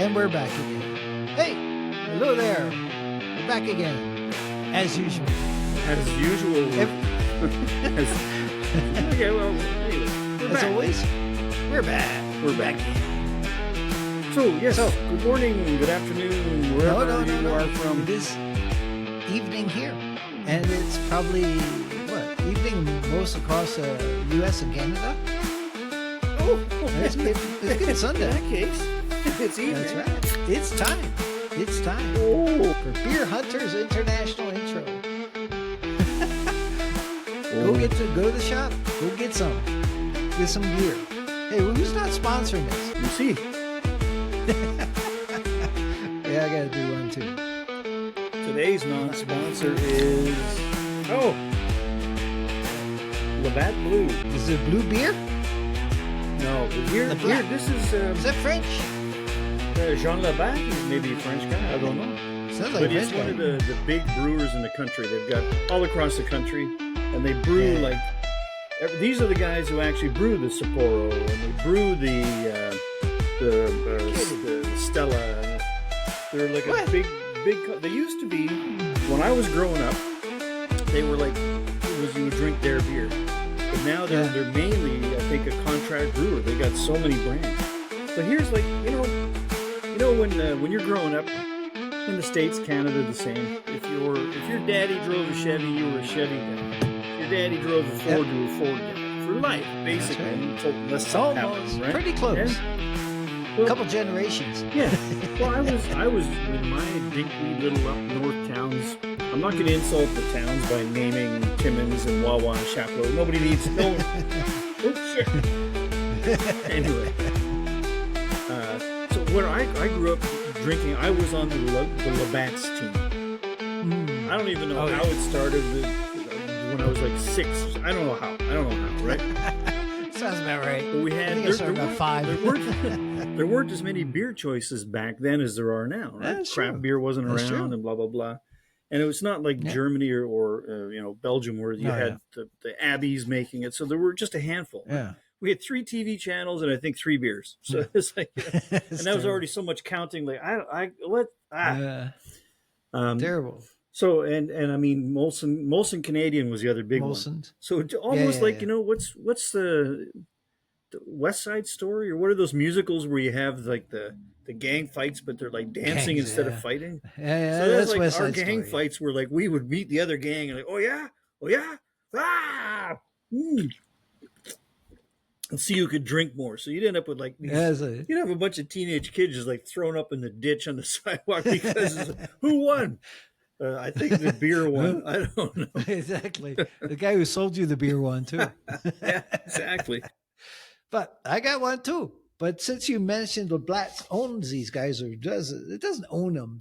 And we're back again. Hey, hello there. We're back again, as usual. As usual. Okay, well, anyway, as back. always, we're back. We're back. So, yes, good morning, good afternoon, wherever you are from. It is evening here, and it's probably, evening most across the U.S. and Canada? Oh, it's good Sunday. In that case, it's evening. That's right. It's time. It's time for Beer Hunters International Intro. Go to the shop. Go get some. Get some beer. Hey, who's not sponsoring us? You see. Yeah, I gotta do one too. Today's non-sponsor is Labatt Blue. Is it blue beer? No, here this is that French? Jean Labatt. He's maybe a French guy. I don't know. Sounds like but he's one of the big brewers in the country. They've got all across the country, and they brew these are the guys who actually brew the Sapporo, and they brew the Stella. They're like a big. They used to be, when I was growing up, they were like, you would drink their beer. But now they're mainly, I think, a contract brewer. They got so many brands. But here's like, when you're growing up in the States, Canada, the same. If your daddy drove a Chevy, you were a Chevy guy. If your daddy drove a Ford, you were a Ford guy. For life, basically. Right. Unless something happens, right? Pretty close. Yeah? Well, a couple generations. Yeah. Well, I was in my dinky little up north towns. I'm not going to insult the towns by naming Timmins and Wawa and Chaplow. Nobody needs to know. Oops, shit. Anyway, so when I grew up drinking, I was on the Labatt's team. I don't even know how it started when I was like 6. I don't know how, right? Sounds about right. But we had about 5. There weren't as many beer choices back then as there are now, right? That's Craft true. beer wasn't That's around true. and blah blah blah. And it was not like Germany or Belgium where you had the abbeys making it. So there were just a handful. Yeah. We had 3 TV channels and I think 3 beers. So it's like, and that was already so much counting. Like terrible. So and I mean Molson Canadian was the other big one. So almost what's the West Side Story, or what are those musicals where you have like the gang fights, but they're like dancing instead of fighting? Yeah, so that's like West our Side gang Story. fights were like we would meet the other gang and like, oh yeah, and see who could drink more. So you'd end up with like these, you'd have a bunch of teenage kids just like thrown up in the ditch on the sidewalk because who won? I think the beer won. I don't know. Exactly. The guy who sold you the beer won too. Yeah, exactly. But I got one too. But since you mentioned Labatt owns these guys, or it doesn't own them.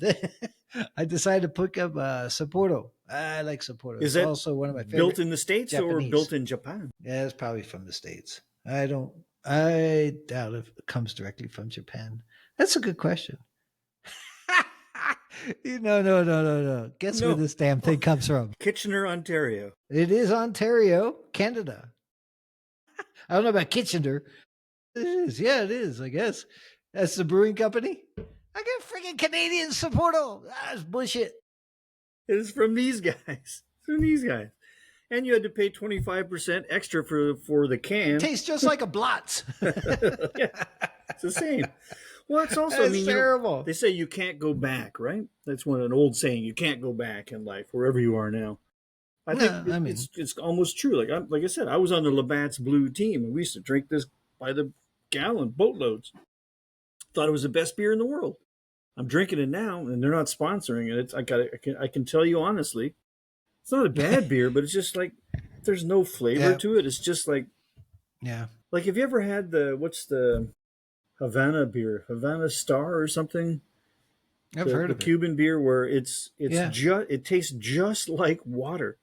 I decided to pick up Sapporo. I like Sapporo. Is that also one of my favorite? Built in the States Japanese. Or built in Japan? Yeah, it's probably from the States. I doubt if it comes directly from Japan. That's a good question. No. Guess where this damn thing comes from? Kitchener, Ontario. It is Ontario, Canada. I don't know about Kitchener. It is. Yeah, it is, I guess. That's the brewing company. I got freaking Canadian Sapporo. That's bullshit. It's from these guys. And you had to pay 25% extra for the can. It tastes just like a Blotz. Yeah, it's the same. Well, it's also, terrible. They say you can't go back, right? That's an old saying. You can't go back in life, wherever you are now. I think it's almost true. Like I said, I was on the Labatt's Blue team, and we used to drink this by the gallon, boatloads. Thought it was the best beer in the world. I'm drinking it now, and they're not sponsoring it. I can tell you honestly, it's not a bad beer, but it's just like there's no flavor to it. It's just like Like, have you ever had what's the Havana beer, Havana Star or something? I've heard of the Cuban beer where it tastes just like water.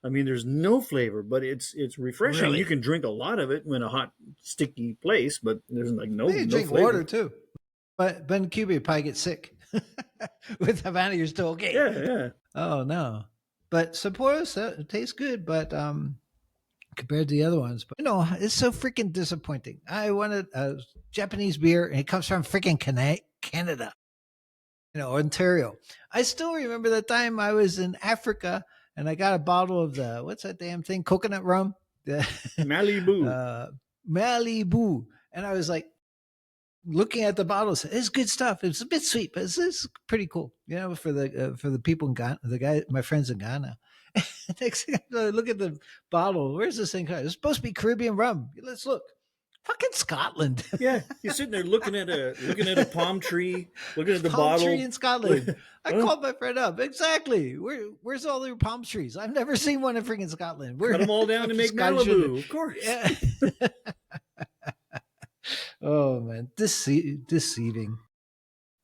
I mean, there's no flavor, but it's refreshing. Really? You can drink a lot of it in a hot, sticky place, but there's like no drink flavor. water too. But in Cuba, you probably get sick. With Havana, you're still okay. Yeah. Oh no, but Sapporo tastes good, but compared to the other ones, but it's so freaking disappointing. I wanted a Japanese beer, and it comes from freaking Canada, Ontario. I still remember the time I was in Africa and I got a bottle of what's that damn thing? Coconut rum? Malibu. uh, Malibu. And I was like, looking at the bottle, it's good stuff. It's a bit sweet, but it's pretty cool, for the people in Ghana, my friends in Ghana. Next thing I look at the bottle. Where's this thing? It's supposed to be Caribbean rum. Let's look. Fucking Scotland. Yeah, you're sitting there looking at a palm tree, looking at the palm bottle. Tree in Scotland. I called my friend up. Exactly. Where's all their palm trees? I've never seen one in freaking Scotland. Cut them all down to make Malibu, of course. Yeah. Oh man, deceiving.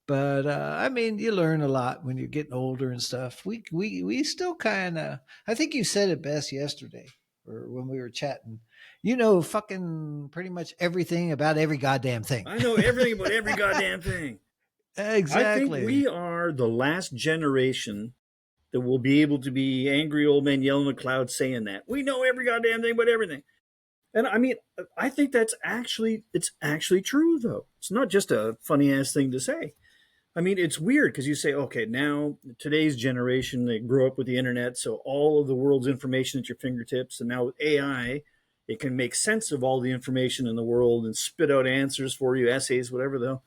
But I mean, you learn a lot when you're getting older and stuff. We still kind of. I think you said it best yesterday, or when we were chatting. Fucking pretty much everything about every goddamn thing. I know everything about every goddamn thing. Exactly. I think we are the last generation that will be able to be angry old men yelling at clouds saying that. We know every goddamn thing about everything. And I mean, I think it's actually true, though. It's not just a funny ass thing to say. I mean, it's weird because you say, okay, now today's generation, they grew up with the internet, so all of the world's information at your fingertips. And now with AI, it can make sense of all the information in the world and spit out answers for you, essays, whatever though.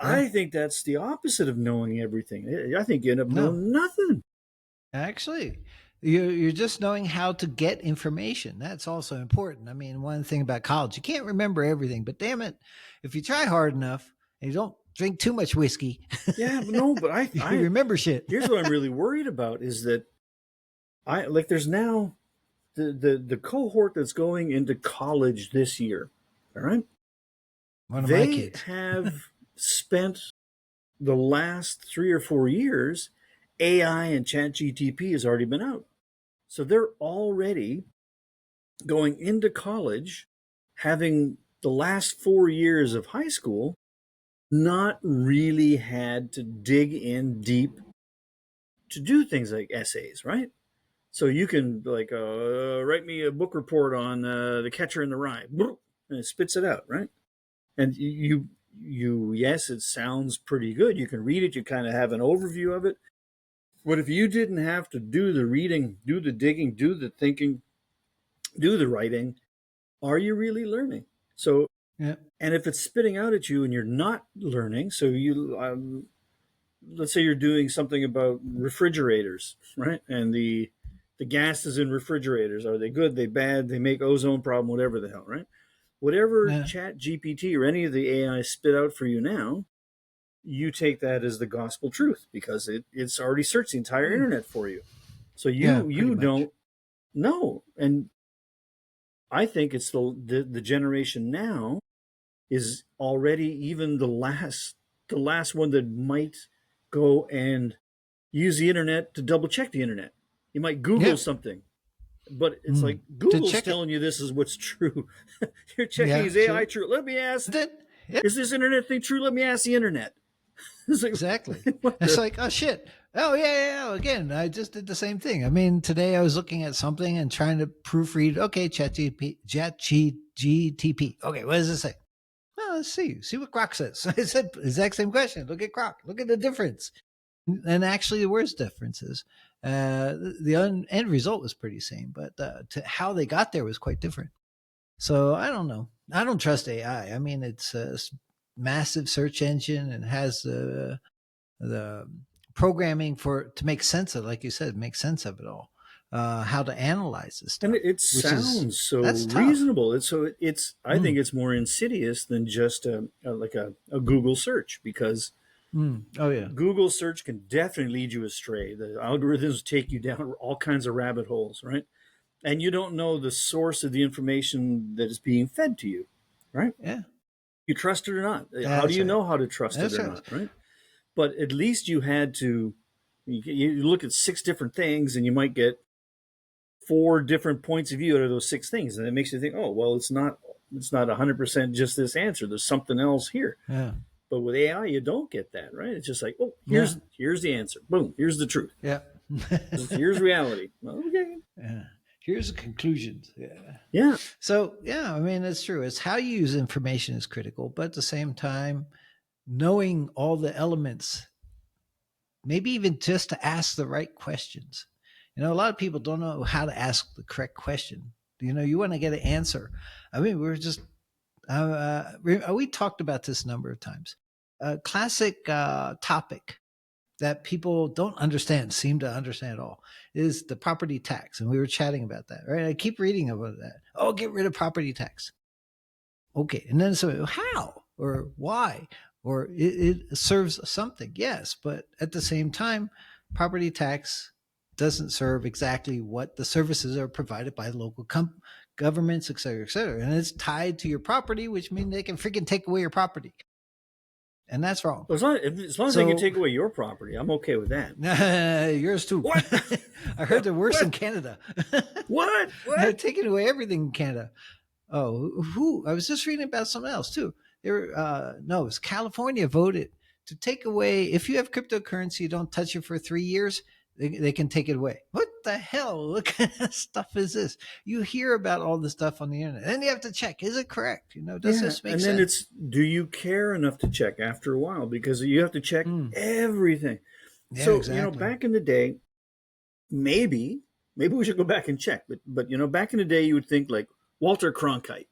Yeah. I think that's the opposite of knowing everything. I think you end up knowing nothing. Actually, you're just knowing how to get information. That's also important. I mean, one thing about college, you can't remember everything, but damn it, if you try hard enough and you don't drink too much whiskey. Yeah, no, but I remember shit. Here's what I'm really worried about is that there's now the cohort that's going into college this year. All right. One of my kids. They have spent the last 3 or 4 years, AI and ChatGPT has already been out. So they're already going into college, having the last 4 years of high school not really had to dig in deep to do things like essays, right? So you can write me a book report on The Catcher in the Rye, and it spits it out, right? And you yes, it sounds pretty good. You can read it, you kind of have an overview of it. But if you didn't have to do the reading, do the digging, do the thinking, do the writing, are you really learning? So, yeah. And if it's spitting out at you and you're not learning, so you, let's say you're doing something about refrigerators, right? And the gases in refrigerators, are they good, they bad, they make ozone problem, whatever the hell, right? Whatever Chat GPT or any of the AI spit out for you now, you take that as the gospel truth because it's already searched the entire internet for you. So you don't know. And I think it's the generation now is already even the last one that might go and use the internet to double check the internet. You might Google something, but it's like Google's telling you this is what's true. You're checking is AI true? Let me ask, is this internet thing true? Let me ask the internet. It's like, exactly. It's like, oh shit. Oh yeah. Again, I just did the same thing. I mean, today I was looking at something and trying to proofread. Okay, ChatGPT. Okay, what does it say? Well, let's see what Croc says. I said exact same question. Look at Croc. Look at the difference. And actually, there were differences. The end result was pretty same, but to how they got there was quite different. So I don't know. I don't trust AI. I mean, it's a massive search engine and has the programming to make sense of, like you said, make sense of it all. How to analyze this stuff. And it sounds so reasonable. I think it's more insidious than just a Google search because Google search can definitely lead you astray. The algorithms take you down all kinds of rabbit holes, right? And you don't know the source of the information that is being fed to you, right? Yeah. You trust it or not. How do you know how to trust it or not, right? But at least you had to, you look at 6 different things and you might get 4 different points of view out of those 6 things. And it makes you think, oh, well, it's not 100% just this answer. There's something else here. Yeah. But with AI, you don't get that, right? It's just like, oh, here's the answer. Boom, here's the truth. Yeah. Here's reality. Okay. Yeah. Here's the conclusions. Yeah. Yeah. So, yeah, I mean, it's true. It's how you use information is critical, but at the same time, knowing all the elements, maybe even just to ask the right questions. A lot of people don't know how to ask the correct question. You want to get an answer. I mean, we talked about this a number of times. A classic topic that people don't seem to understand at all, is the property tax. And we were chatting about that, right? I keep reading about that. Oh, get rid of property tax. Okay. And then so how or why? Or it serves something, yes. But at the same time, property tax doesn't serve exactly what the services are provided by local governments, et cetera, et cetera. And it's tied to your property, which means they can freaking take away your property. And that's wrong. As long as they can take away your property, I'm okay with that. Yours too. What? I heard they're worse in Canada. What? They're taking away everything in Canada. Oh, who? I was just reading about something else too. No, it was California voted to take away, if you have cryptocurrency, you don't touch it for 3 years, they can take it away. What the hell? What kind of stuff is this? You hear about all this stuff on the internet, and you have to check: is it correct? Does this make sense? And then it's, do you care enough to check after a while? Because you have to check everything. Yeah, so exactly. Back in the day, maybe we should go back and check. But back in the day, you would think like Walter Cronkite.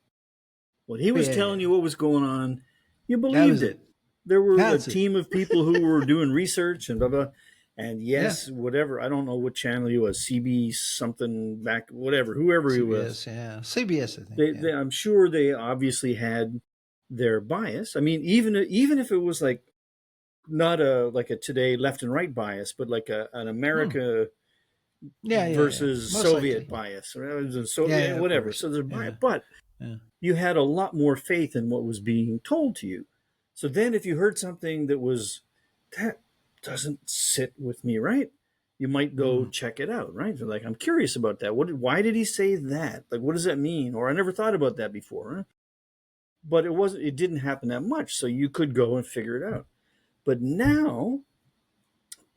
When he was telling you what was going on, you believed it. There were a team of people who were doing research and blah blah. And whatever, I don't know what channel he was, CB something back, whatever, whoever CBS, he was. Yeah, CBS, I think. I'm sure they obviously had their bias. I mean, even if it was like not a Today left and right bias, but like an America versus Soviet bias, or whatever. So there's bias, but you had a lot more faith in what was being told to you. So then, if you heard something that was that doesn't sit with me, right? You might go check it out, right? So like, I'm curious about that. Why did he say that? Like, what does that mean? Or I never thought about that before. Huh? But it didn't happen that much. So you could go and figure it out. But now,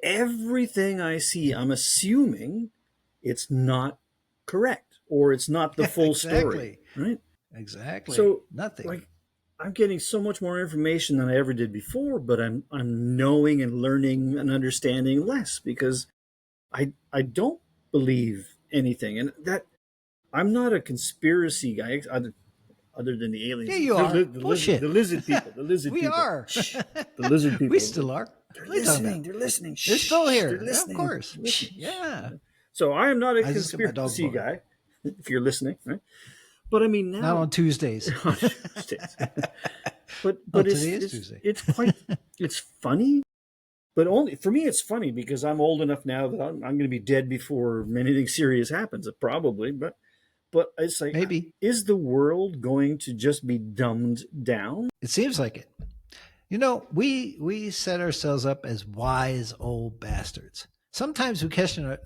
everything I see, I'm assuming it's not correct, or it's not the full story, right? Exactly. So nothing. Like, I'm getting so much more information than I ever did before, but I'm knowing and learning and understanding less because I don't believe anything, and that I'm not a conspiracy guy other than the aliens. Yeah, you are. Bullshit. The lizard people. The lizard people. We are. The lizard people. We still are. They're listening. They're listening. They're still here. They're listening. Of course. Yeah. So I am not a conspiracy guy. If you're listening, right? But I mean, now not on Tuesdays. On Tuesdays. but it's funny, but only for me. It's funny because I'm old enough now that I'm going to be dead before anything serious happens. Probably, but it's like, maybe, is the world going to just be dumbed down? It seems like it. We set ourselves up as wise old bastards. Sometimes we question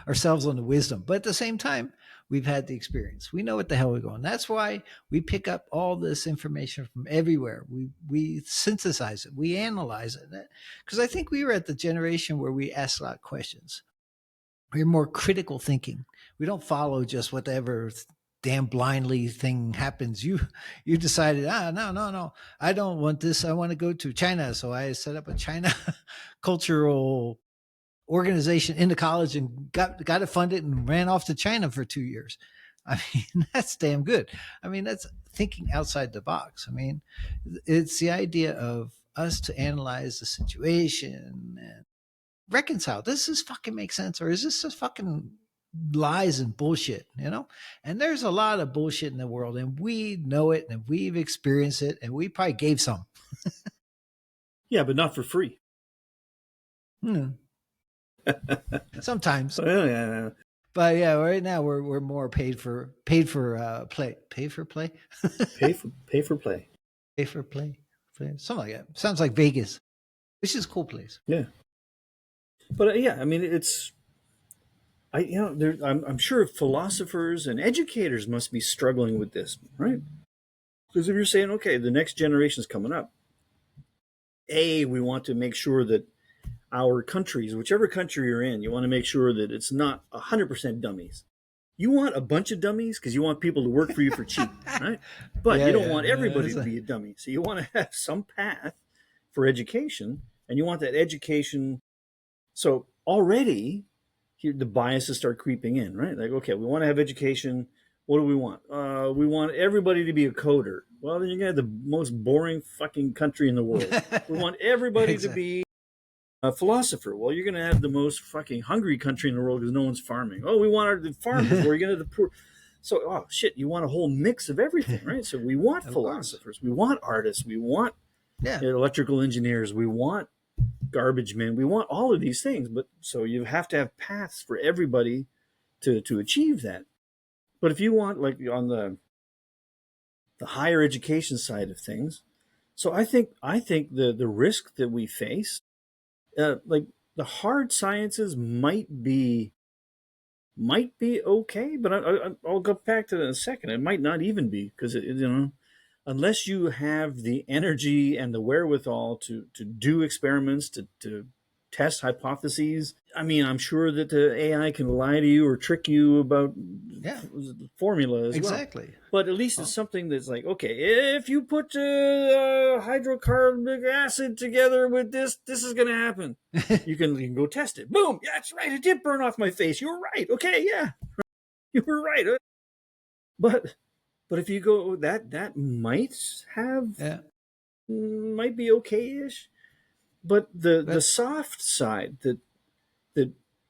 ourselves on the wisdom, but at the same time, we've had the experience. We know what the hell we're going. That's why we pick up all this information from everywhere. We synthesize it. We analyze it. Because I think we were at the generation where we ask a lot of questions. We're more critical thinking. We don't follow just whatever damn blindly thing happens. You decided, no, I don't want this. I want to go to China. So I set up a China cultural organization in the college and got it funded and ran off to China for 2 years. I mean, that's damn good. I mean, that's thinking outside the box. I mean, it's the idea of us to analyze the situation and reconcile. Does this fucking make sense? Or is this just fucking lies and bullshit, And there's a lot of bullshit in the world, and we know it, and we've experienced it, and we probably gave some. Yeah, but not for free. Sometimes. Yeah. But yeah, right now we're more paid for play. Pay for play. Pay for play. Pay for play. Something like that. Sounds like Vegas, which is a cool place. Yeah. But yeah, I mean, I'm sure philosophers and educators must be struggling with this, right? Because if you're saying, okay, the next generation is coming up, we want to make sure that our countries, whichever country you're in, you want to make sure that it's not 100% dummies. You want a bunch of dummies because you want people to work for you for cheap, right? But you don't want everybody to be a dummy. So you want to have some path for education, and you want that education. So already here, the biases start creeping in, right? Like, okay, we want to have education. What do we want? We want everybody to be a coder. Well, then you're gonna have the most boring fucking country in the world. We want everybody to be a philosopher. Well, you're gonna have the most fucking hungry country in the world because no one's farming. Oh, we want the farmers. Where are you gonna have the poor? So, oh shit, you want a whole mix of everything, right? So we want philosophers, we want artists, we want electrical engineers, we want garbage men, we want all of these things. But so you have to have paths for everybody to achieve that. But if you want, like on the higher education side of things, so I think the risk that we face, like the hard sciences might be okay, but I'll go back to that in a second. It might not even be, because unless you have the energy and the wherewithal to do experiments, to test hypotheses. I mean, I'm sure that the AI can lie to you or trick you about the formula as exactly. Well. But at least it's something that's like, okay, if you put hydrocarbonic acid together with this is going to happen. You can go test it. Boom. Yeah, that's right. It did burn off my face. You were right. Okay, yeah. You were right. But if you go, that might be okay-ish. But the soft side that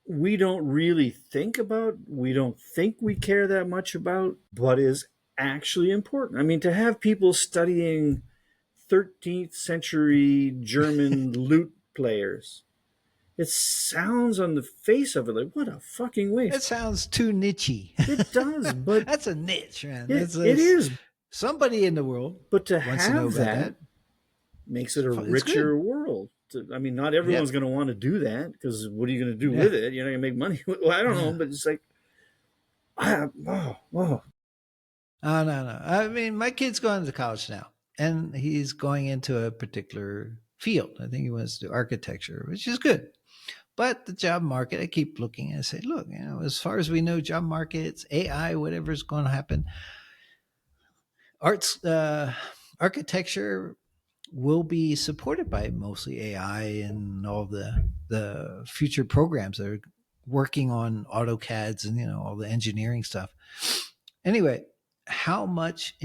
we don't really think about, we don't think we care that much about, but is actually important. I mean, to have people studying 13th century German lute players, it sounds on the face of it like, what a fucking waste. It sounds too niche-y. It does, but that's a niche, man. It is. Somebody in the world, but to have that makes it a richer world. I mean, not everyone's going to want to do that, because what are you going to do with it? You're not going to make money. Well, I don't know, but it's like, Oh, no. I mean, my kid's going to college now, and he's going into a particular field. I think he wants to do architecture, which is good. But the job market, I keep looking and I say, look, as far as we know, job markets, AI, whatever's going to happen, architecture will be supported by mostly AI and all the future programs that are working on AutoCADs and all the engineering stuff. Anyway, how much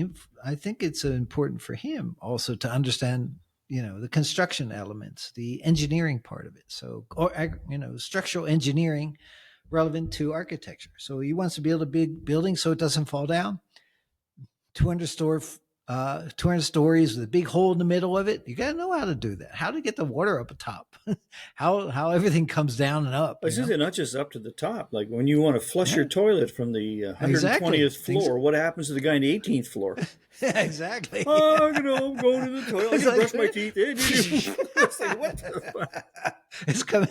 I think it's important for him also to understand the construction elements, the engineering part of it. So, or structural engineering relevant to architecture. So he wants to build a big building so it doesn't fall down. 200 stories with a big hole in the middle of it. You got to know how to do that. How to get the water up atop. how everything comes down and up. It's not just up to the top. Like when you want to flush your toilet from the 120th floor, what happens to the guy on the 18th floor? Exactly. Oh, I'm going to the toilet. I'm going to brush my teeth. It's like, what the fuck? It's coming.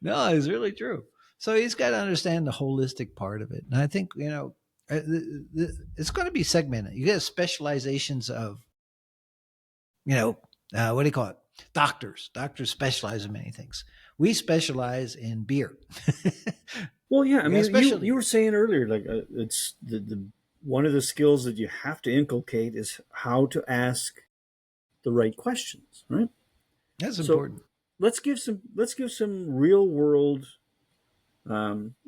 No, it's really true. So he's got to understand the holistic part of it. And I think, it's going to be segmented. You get specializations of, what do you call it? Doctors. Doctors specialize in many things. We specialize in beer. Well, yeah. I mean, you were saying earlier, like it's the one of the skills that you have to inculcate is how to ask the right questions, right? That's important. Let's give some real world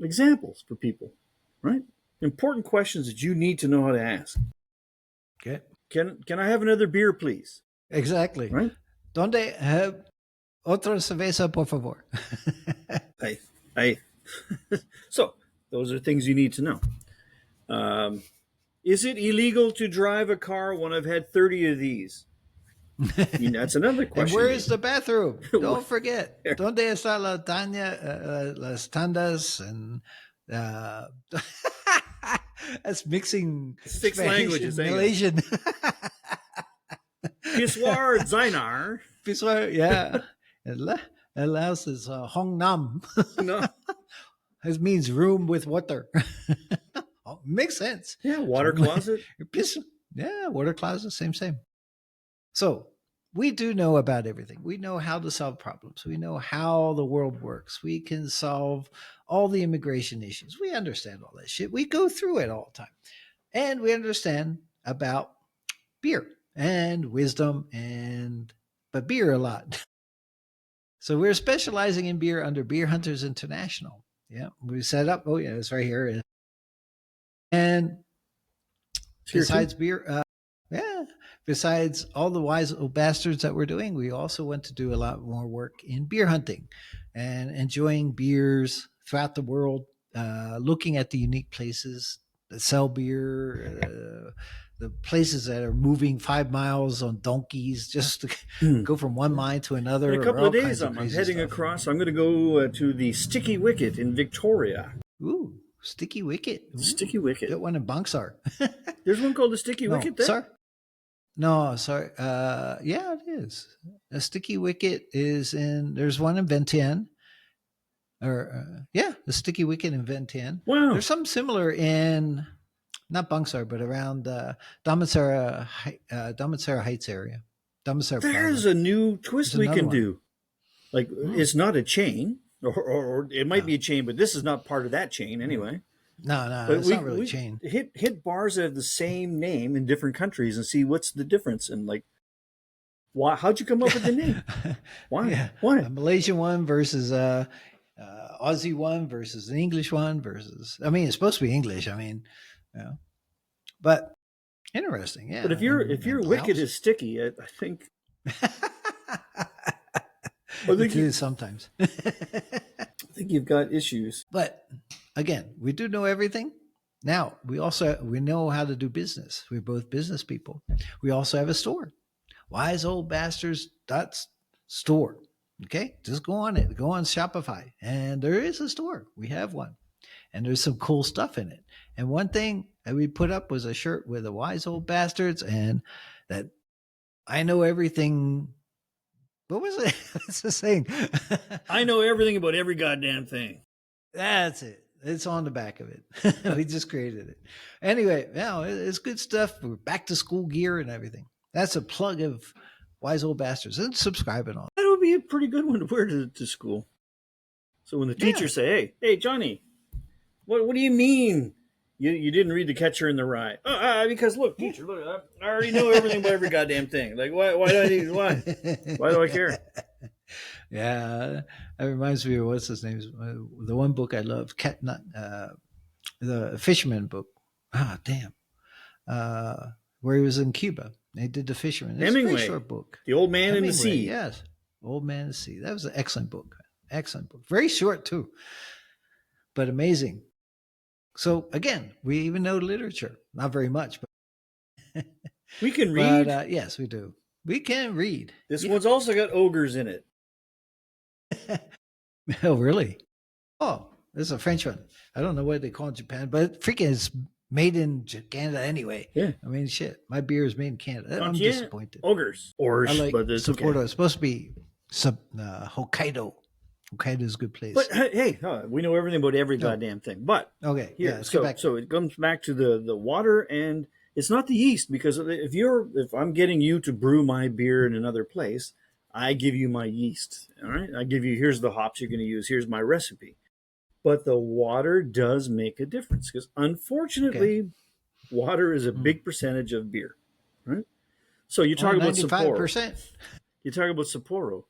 examples for people, right? Important questions that you need to know how to ask. Okay. Can I have another beer, please? Exactly. Right. ¿Dónde have otra cerveza, por favor? Hey. So those are things you need to know. Is it illegal to drive a car when I've had 30 of these? That's another question. And where is the bathroom? Don't forget. ¿Dónde está la taña, las tandas, and that's mixing 6 Spanish languages. and Malaysian. Pissoir Zainar. Pissoir, yeah. El house is Hong Nam. No. It means room with water. Makes sense. Yeah, water closet. Yeah, water closet, same. So we do know about everything. We know how to solve problems. We know how the world works. We can solve all the immigration issues. We understand all that shit. We go through it all the time. And we understand about beer and wisdom and but beer a lot. So we're specializing in beer under Beer Hunters International. Yeah, we set up. Oh yeah, it's right here. And besides beer, yeah, besides all the wise old bastards that we're doing, we also want to do a lot more work in beer hunting and enjoying beers throughout the world, looking at the unique places that sell beer, the places that are moving 5 miles on donkeys just to go from one mine to another. In a couple of days, I'm heading across. I'm going to go to the Sticky Wicket in Victoria. Ooh, Sticky Wicket. Ooh, Sticky Wicket. That one in Bangsar. There's one called the Sticky Wicket there? Sorry. No, sorry. Yeah, it is. A Sticky Wicket is in, there's one in Vientiane. Yeah, the Sticky Wicket in Vientiane. Wow. There's something similar in, not Bangsar, but around Damansara Heights area. Damansara There's Plaza. a new twist we can do. Like, it's not a chain, or it might be a chain, but this is not part of that chain anyway. No, it's not really a chain. Hit bars that have the same name in different countries and see what's the difference. And like, why? How'd you come up with the name? Why? Yeah. Why? A Malaysian one versus Aussie one versus an English one versus. I mean, it's supposed to be English. I mean, yeah, but interesting. Yeah. But if your wicket is sticky, I think. It is sometimes. I think you've got issues. But again, we do know everything. Now we know how to do business. We're both business people. We also have a store, wiseoldbastards.store. Okay, just go on it. Go on Shopify, and there is a store. We have one, and there's some cool stuff in it. And one thing that we put up was a shirt with the Wise Old Bastards, and that I know everything. What was it? What's the saying? I know everything about every goddamn thing. That's it. It's on the back of it. We just created it. Anyway, now it's good stuff. We're back to school gear and everything. That's a plug of Wise Old Bastards. And subscribe and all. That would be a pretty good one to wear to school. So when the teachers say, hey, Johnny, what do you mean you didn't read The Catcher in the Rye? Because look, teacher, look, I already know everything about every goddamn thing. Like, why do I care? Yeah, that reminds me of what's his name? The one book I love, the Fisherman book. Damn. Where he was in Cuba. They did The Fisherman. It's Hemingway. A very short book. The Old Man in the Sea. Yes. Old Man in the Sea. That was an excellent book. Excellent book. Very short too, but amazing. So again, we even know literature. Not very much, but we can read. But, yes, we do. We can read. This one's also got ogres in it. Oh, really? Oh, this is a French one. I don't know what they call it in Japan, but freaking it's made in Canada anyway. Yeah. I mean, shit. My beer is made in Canada. I'm disappointed. Ogres. I like but it's Sapporo. okay. It's supposed to be Hokkaido. Hokkaido is a good place. But hey, we know everything about every goddamn thing. But okay, here, let's go back. So it comes back to the water, and it's not the yeast, because if I'm getting you to brew my beer in another place, I give you my yeast. All right, I give you, here's the hops you're going to use. Here's my recipe. But the water does make a difference, because unfortunately, water is a big percentage of beer. Right. So you talk about Sapporo. You talk about Sapporo.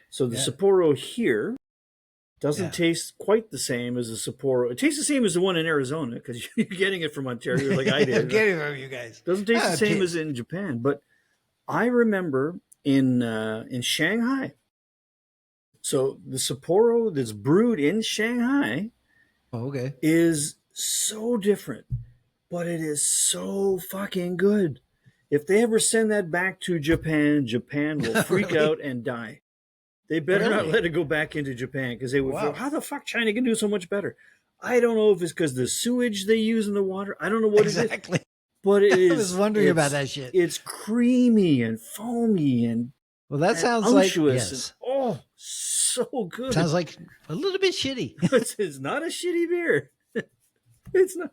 So the Sapporo here doesn't taste quite the same as the Sapporo. It tastes the same as the one in Arizona, because you're getting it from Ontario like I did. I'm getting it from you guys. Doesn't taste the same as in Japan. But I remember in Shanghai, so the Sapporo that's brewed in Shanghai is so different, but it is so fucking good. If they ever send that back to Japan, Japan will freak out and die. They better not let it go back into Japan, because they would feel, how the fuck China can do so much better? I don't know if it's because the sewage they use in the water. I don't know what it is. But it is. I was wondering about that shit. It's creamy and foamy and that sounds like and, so good. Sounds like a little bit shitty. It's not a shitty beer. It's not.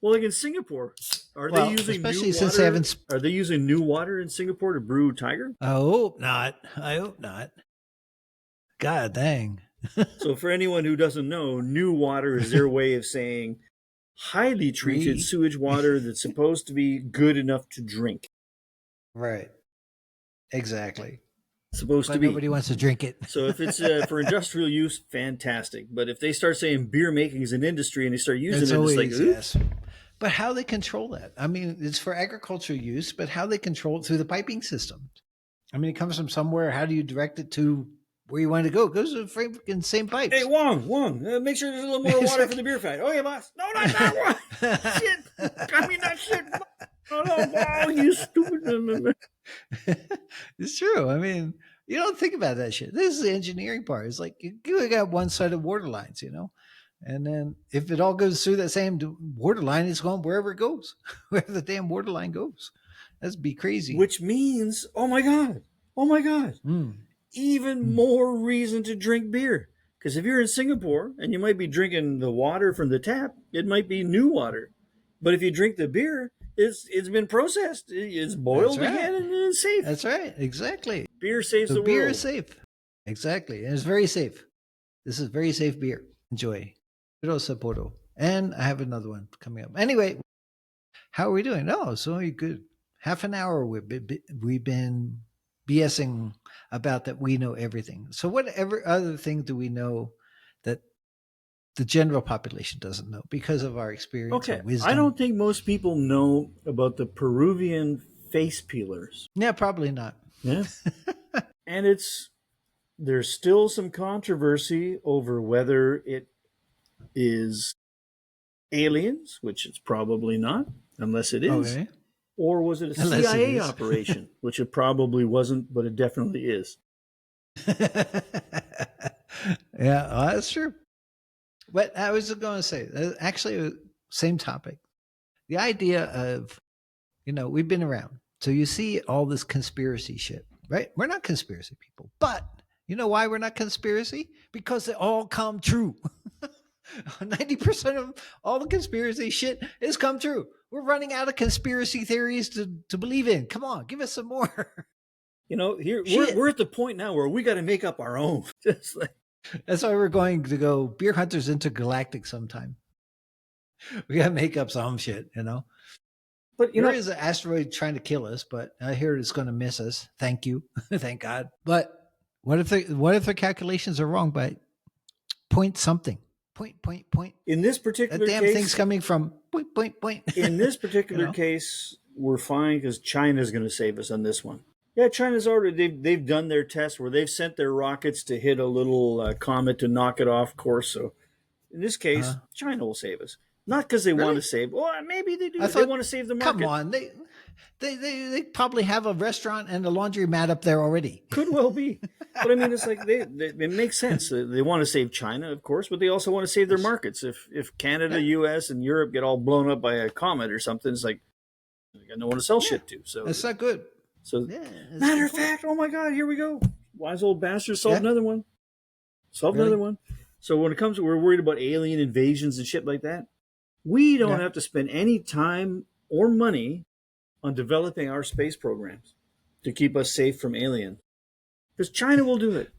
Well, like in Singapore, are they using especially new since water? they haven't? Are they using new water in Singapore to brew Tiger? I hope not. God dang. So for anyone who doesn't know, new water is their way of saying highly treated sewage water that's supposed to be good enough to drink. Right. Exactly. supposed but to be. nobody wants to drink it. So if it's for industrial use, fantastic. But if they start saying beer making is an industry and they start using It's it, always, it's like, oops. yes. But how they control that? I mean, it's for agricultural use, but how they control it through the piping system? I mean, it comes from somewhere. How do you direct it to where you want to go? It goes to the freaking same pipes. Hey, Wong, make sure there's a little more water for the beer fight. Oh, yeah, boss. No, not that one. Shit. I mean, that shit. Oh, no, Wong, you stupid. It's true. I mean, you don't think about that shit. This is the engineering part. It's like you got one side of water lines, and then if it all goes through that same water line, it's going wherever it goes, wherever the damn water line goes. That'd be crazy. Which means, oh my God, even more reason to drink beer. Because if you're in Singapore and you might be drinking the water from the tap, it might be new water. But if you drink the beer, it's been processed. It's boiled again and it's safe. That's right. Exactly. Beer saves the world. Beer is safe. Exactly. And it's very safe. This is very safe beer. Enjoy. Pero Sapporo. And I have another one coming up. Anyway, how are we doing? Oh, so good. Half an hour we've been BSing about that we know everything. So whatever other thing do we know that the general population doesn't know because of our experience? Okay, and wisdom? I don't think most people know about the Peruvian face peelers. Yeah, probably not. Yeah. And there's still some controversy over whether it is aliens, which it's probably not, unless it is. Okay. Or was it a CIA operation, which it probably wasn't, but it definitely is. Yeah, well, that's true. But I was going to say, actually, same topic. The idea of, we've been around. So you see all this conspiracy shit, right? We're not conspiracy people. But you know why we're not conspiracy? Because they all come true. 90% of all the conspiracy shit has come true. We're running out of conspiracy theories to believe in. Come on, give us some more. Here we're at the point now where we got to make up our own. Just like, that's why we're going to go Beer Hunters Intergalactic sometime. We got to make up some shit, But there is an asteroid trying to kill us, but I hear it's going to miss us. Thank you, thank God. But what if the calculations are wrong by point something? Point. In this particular that damn case, thing's coming from point. In this particular case, we're fine because China's going to save us on this one. Yeah, China's already they've done their test where they've sent their rockets to hit a little comet to knock it off course. So in this case, China will save us. Not because they want to save. Well, maybe they do. They want to save the market. Come on, they probably have a restaurant and a laundromat up there already. Could well be. But I mean, it's like it makes sense. They want to save China, of course, but they also want to save their markets. If Canada, U.S., and Europe get all blown up by a comet or something, it's like they got no one to sell shit to. So that's not good. So matter of fact, oh my God, here we go. Wise old bastard solved another one. Another one. So when it comes to we're worried about alien invasions and shit like that, we don't have to spend any time or money on developing our space programs to keep us safe from aliens. Because China will do it.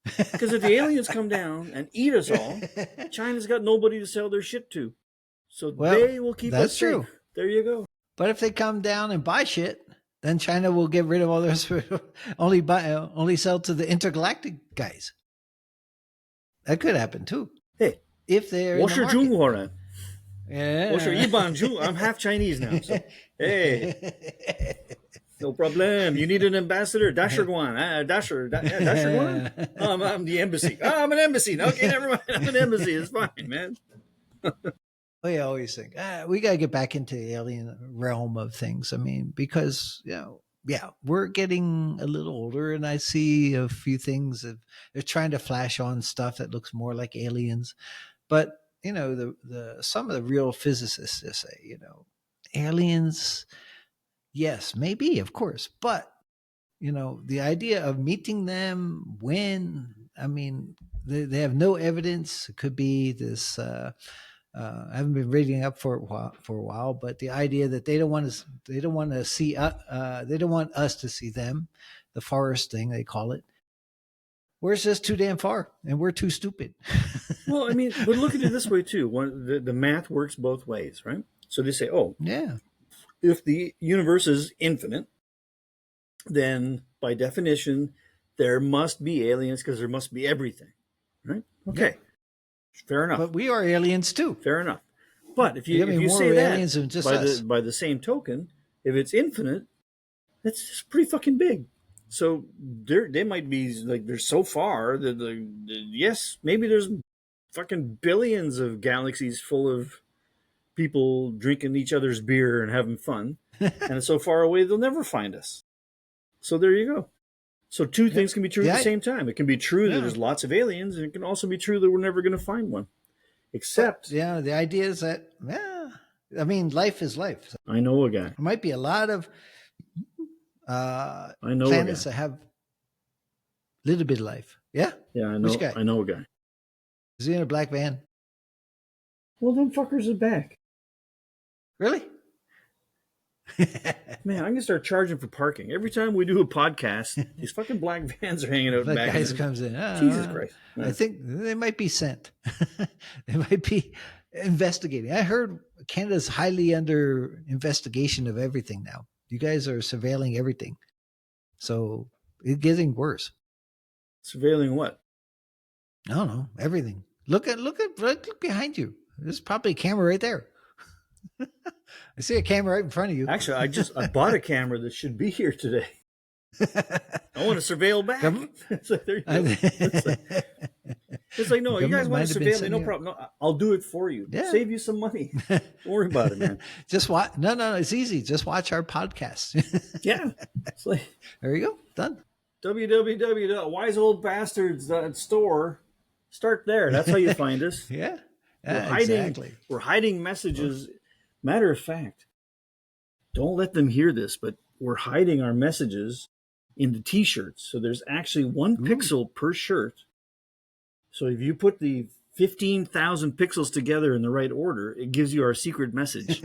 Because if the aliens come down and eat us all, China's got nobody to sell their shit to. So they will keep us safe. True. There you go. But if they come down and buy shit, then China will get rid of all their only sell to the intergalactic guys. That could happen too. Hey, if they're what's your Zhonghua? Yeah. What's your Iban? I'm half Chinese now. So, hey, no problem. You need an ambassador? Dasher Guan. Dasher Guan? I'm the embassy. I'm an embassy. Okay, never mind. I'm an embassy. It's fine, man. I always think we got to get back into the alien realm of things. I mean, because, we're getting a little older and I see a few things that they're trying to flash on stuff that looks more like aliens. But, some of the real physicists just say, aliens, yes, maybe, of course. But, the idea of meeting them they have no evidence. It could be this, I haven't been reading up for a while, but the idea that they don't want us to see them, the forest thing they call it. We're just too damn far, and we're too stupid. Well, I mean, but look at it this way too. The math works both ways, right? So they say, if the universe is infinite, then by definition, there must be aliens because there must be everything, right? Okay, fair enough. But we are aliens too. Fair enough. But if you say that aliens than just by us. by the same token, if it's infinite, that's just pretty fucking big. So they might be like they're so far that yes, maybe there's fucking billions of galaxies full of people drinking each other's beer and having fun, and it's so far away they'll never find us. So there you go. So two things can be true at the same time. It can be true that there's lots of aliens, and it can also be true that we're never going to find one. Except, the idea is that, I mean, life is life. So I know a guy. there might be a lot of planets that have a little bit of life. Yeah? Yeah, I know. Which guy? I know a guy. Is he in a black van? Well, them fuckers are back. Really? Man, I'm gonna start charging for parking every time we do a podcast. These fucking black vans are hanging out. Black guys comes in. Jesus Christ! I think they might be sent. They might be investigating. I heard Canada's highly under investigation of everything now. You guys are surveilling everything, so it's getting worse. Surveilling what? I don't know. Everything. Look behind you. There's probably a camera right there. I see a camera right in front of you. Actually, I bought a camera that should be here today. I want to surveil back. It's like, there you go. It's like no, you guys want to surveil me? No problem. No, I'll do it for you. Yeah. Save you some money. Don't worry about it, man. Just watch. No, it's easy. Just watch our podcast. Yeah. It's like, there you go. Done. www.wiseoldbastards.store. Start there. That's how you find us. Yeah. Exactly. We're hiding messages. Matter of fact, don't let them hear this, but we're hiding our messages in the t-shirts. So there's actually 1 pixel per shirt. So if you put the 15,000 pixels together in the right order, it gives you our secret message.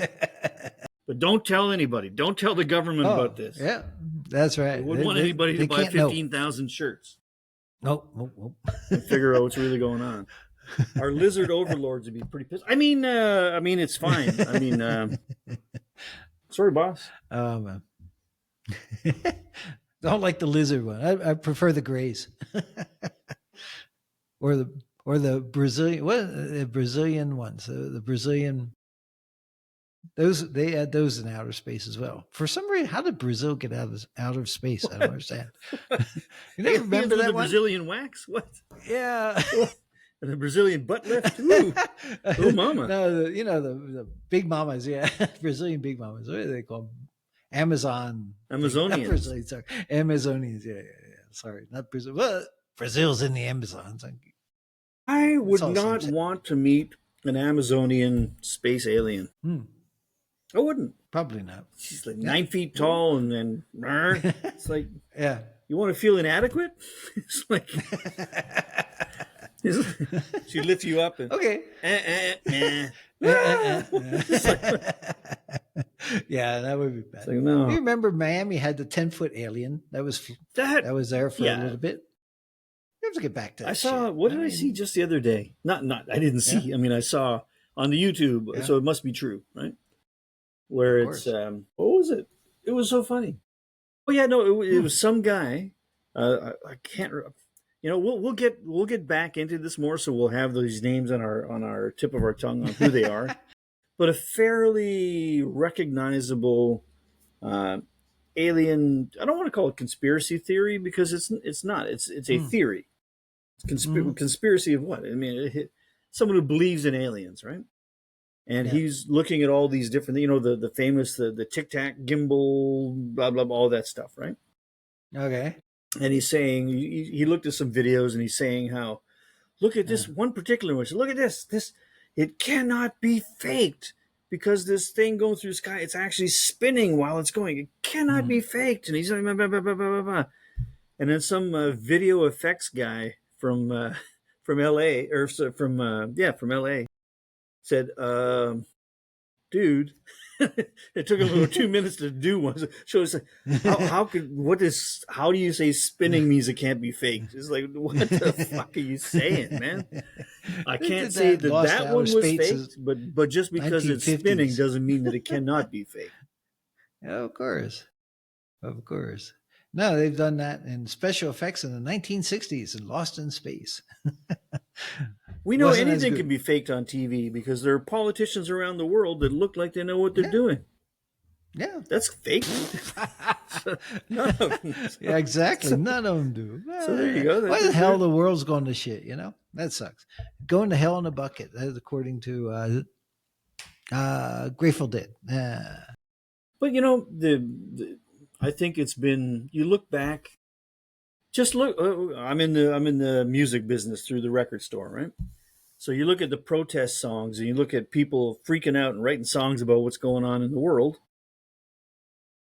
But don't tell anybody. Don't tell the government about this. Yeah, that's right. We wouldn't want anybody to buy 15,000 shirts. Nope. And figure out what's really going on. Our lizard overlords would be pretty pissed. I mean, it's fine. I mean, sorry, boss. Man. Don't like the lizard one. I prefer the grays, or the Brazilian. The Brazilian ones? The Brazilian. Those they had those in outer space as well. For some reason, how did Brazil get out of space? I don't understand. You never remember that one? Brazilian wax? What? Yeah. And the Brazilian butt lift? Ooh. Oh, mama. No, the big mamas, yeah. Brazilian big mamas. What do they call them? Amazonians. Sorry. Amazonians, yeah. Sorry, not Brazil. Well, Brazil's in the Amazons. I would not want to meet an Amazonian space alien. I wouldn't. Probably not. She's like 9 feet tall and then it's like, yeah. You want to feel inadequate? It's like... She lifts you up and okay. Yeah, that would be bad. Like, no. You remember Miami had the 10-foot alien that was there for a little bit. You have to get back to that. I saw what did I see just the other day? Not I didn't see. Yeah. I mean, I saw on the YouTube, so it must be true, right? Where it's what was it? It was so funny. Oh yeah, no, it was some guy. I can't. You know, we'll get back into this more, so we'll have these names on our tip of our tongue on who they are. But a fairly recognizable alien. I don't want to call it conspiracy theory because it's not. It's a theory. Conspiracy of what? I mean, someone who believes in aliens, right? And he's looking at all these different, the famous the Tic Tac gimbal, blah blah blah, all that stuff, right? Okay. And he's saying, he looked at some videos and he's saying how, look at this one particular one. So look at this, it cannot be faked because this thing going through the sky, it's actually spinning while it's going. It cannot be faked. And he's like, blah, blah, blah, blah, blah, blah. And then some video effects guy from LA from LA said, dude, it took him about 2 minutes to do one. So it's like, how do you say spinning means it can't be faked? It's like, what the fuck are you saying, man? I can't say that one was faked, but just because it's spinning doesn't mean that it cannot be faked. Yeah, of course. No, they've done that in special effects in the 1960s and Lost in Space. We know Wasn't as anything good. can be faked on TV because there are politicians around the world that look like they know what they're Yeah. doing. Yeah. That's fake. None of them. Yeah, exactly. None of them do. So there you go. Why the hell the world's going to shit? That sucks. Going to hell in a bucket. That is according to Grateful Dead. But I think it's been. You look back. Just look. I'm in the music business through the record store, right? So you look at the protest songs and you look at people freaking out and writing songs about what's going on in the world.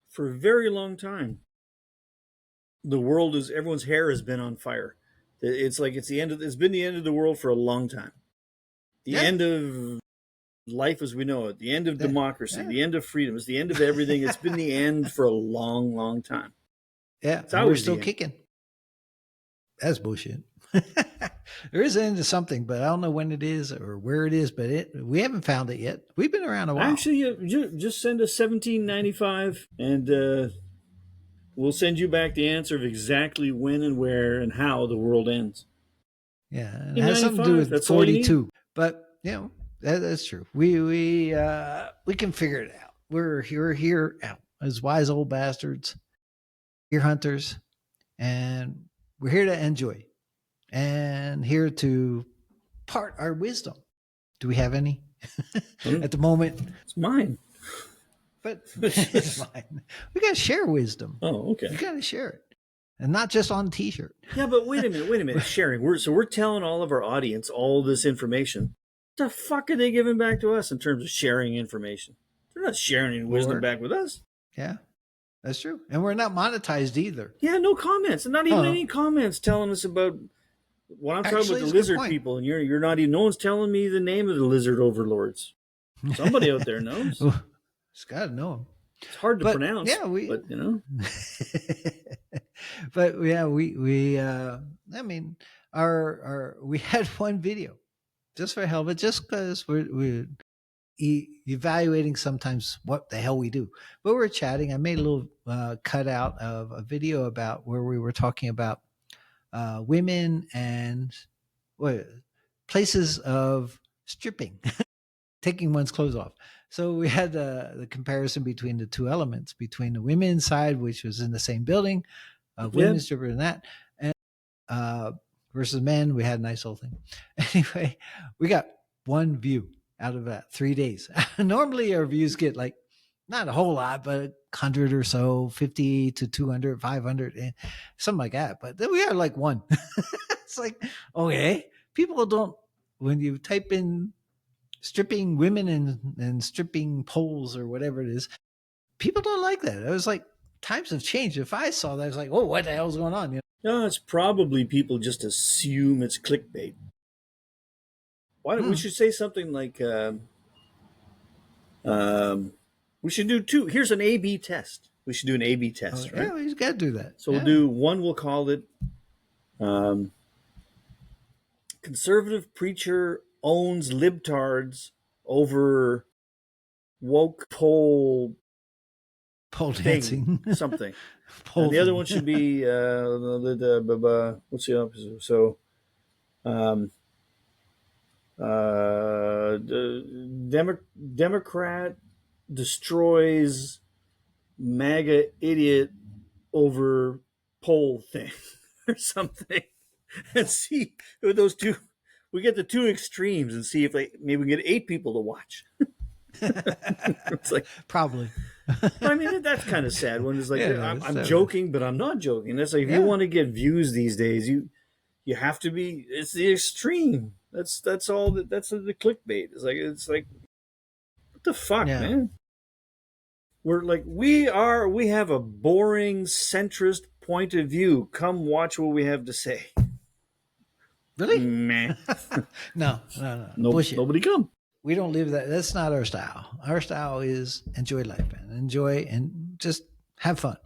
For a very long time, everyone's hair has been on fire. It's like it's been the end of the world for a long time. The end of life as we know it, the end of democracy, the end of freedom, it's the end of everything. It's been the end for a long, long time. Yeah, we're still kicking. That's bullshit. There is an end to something, but I don't know when it is or where it is. But we haven't found it yet. We've been around a while. Actually, just send us $17.95, and we'll send you back the answer of exactly when and where and how the world ends. Yeah, and it has something to do with 42. But that's true. We can figure it out. We're here out as wise old bastards, ear hunters, and we're here to enjoy and here to part our wisdom. Do we have any at the moment? It's mine. But it's mine. We got to share wisdom. Oh, okay. You got to share it. And not just on a t-shirt. Yeah, but wait a minute. Sharing. We're telling all of our audience all this information. What the fuck are they giving back to us in terms of sharing information? They're not sharing any wisdom back with us. Yeah, that's true. And we're not monetized either. Yeah, no comments. And not even any comments telling us about what I'm talking about the lizard people. And you're not even, no one's telling me the name of the lizard overlords. Somebody out there knows. It's got to know them. It's hard to pronounce. Yeah, but but yeah, we I mean, we had one video just for hell, but just because we're evaluating sometimes what the hell we do. But we're chatting. I made a little cutout of a video about where we were talking about women and places of stripping, taking one's clothes off. So we had the comparison between the two elements, between the women's side, which was in the same building, women's stripper and that, and versus men. We had a nice little thing. Anyway, we got one view out of that 3 days. Normally our views get like not a whole lot, but 100 or so, 50 to 200, 500, something like that. But then we had like one. It's like, okay, people don't, when you type in stripping women and stripping poles or whatever it is, people don't like that. It was like, times have changed. If I saw that, I was like, oh, what the hell's going on? No, it's probably people just assume it's clickbait. Why don't we should say something like, we should do two. Here's an A/B test. We should do an A/B test, right? Yeah, we got to do that. So we'll do one. We'll call it conservative preacher owns libtards over woke pole dancing something. And the other one should be what's the opposite? So the Democrat destroys MAGA idiot over poll thing or something, and see with those two, we get the two extremes and see if maybe we can get 8 people to watch. It's like probably. I mean, that's kind of sad. When it's like I'm joking, but I'm not joking. That's like if you want to get views these days, you have to be. It's the extreme. That's all. That's the clickbait. It's like what the fuck, man. We're like we have a boring centrist point of view. Come watch what we have to say. Really? Meh. No. Nobody come. We don't live that. That's not our style. Our style is enjoy life and enjoy and just have fun.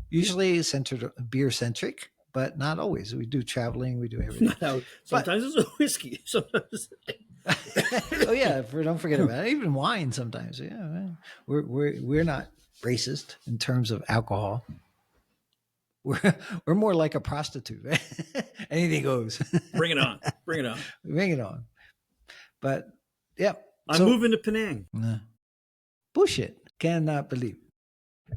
Usually centered beer centric, but not always. We do traveling. We do everything. No, sometimes it's a whiskey. Sometimes. Oh yeah, don't forget about it. Even wine sometimes. Yeah, we're not racist in terms of alcohol. we're more like a prostitute. Right? Anything goes. Bring it on. Bring it on. Bring it on. But yeah. I'm moving to Penang. Bullshit. Cannot believe.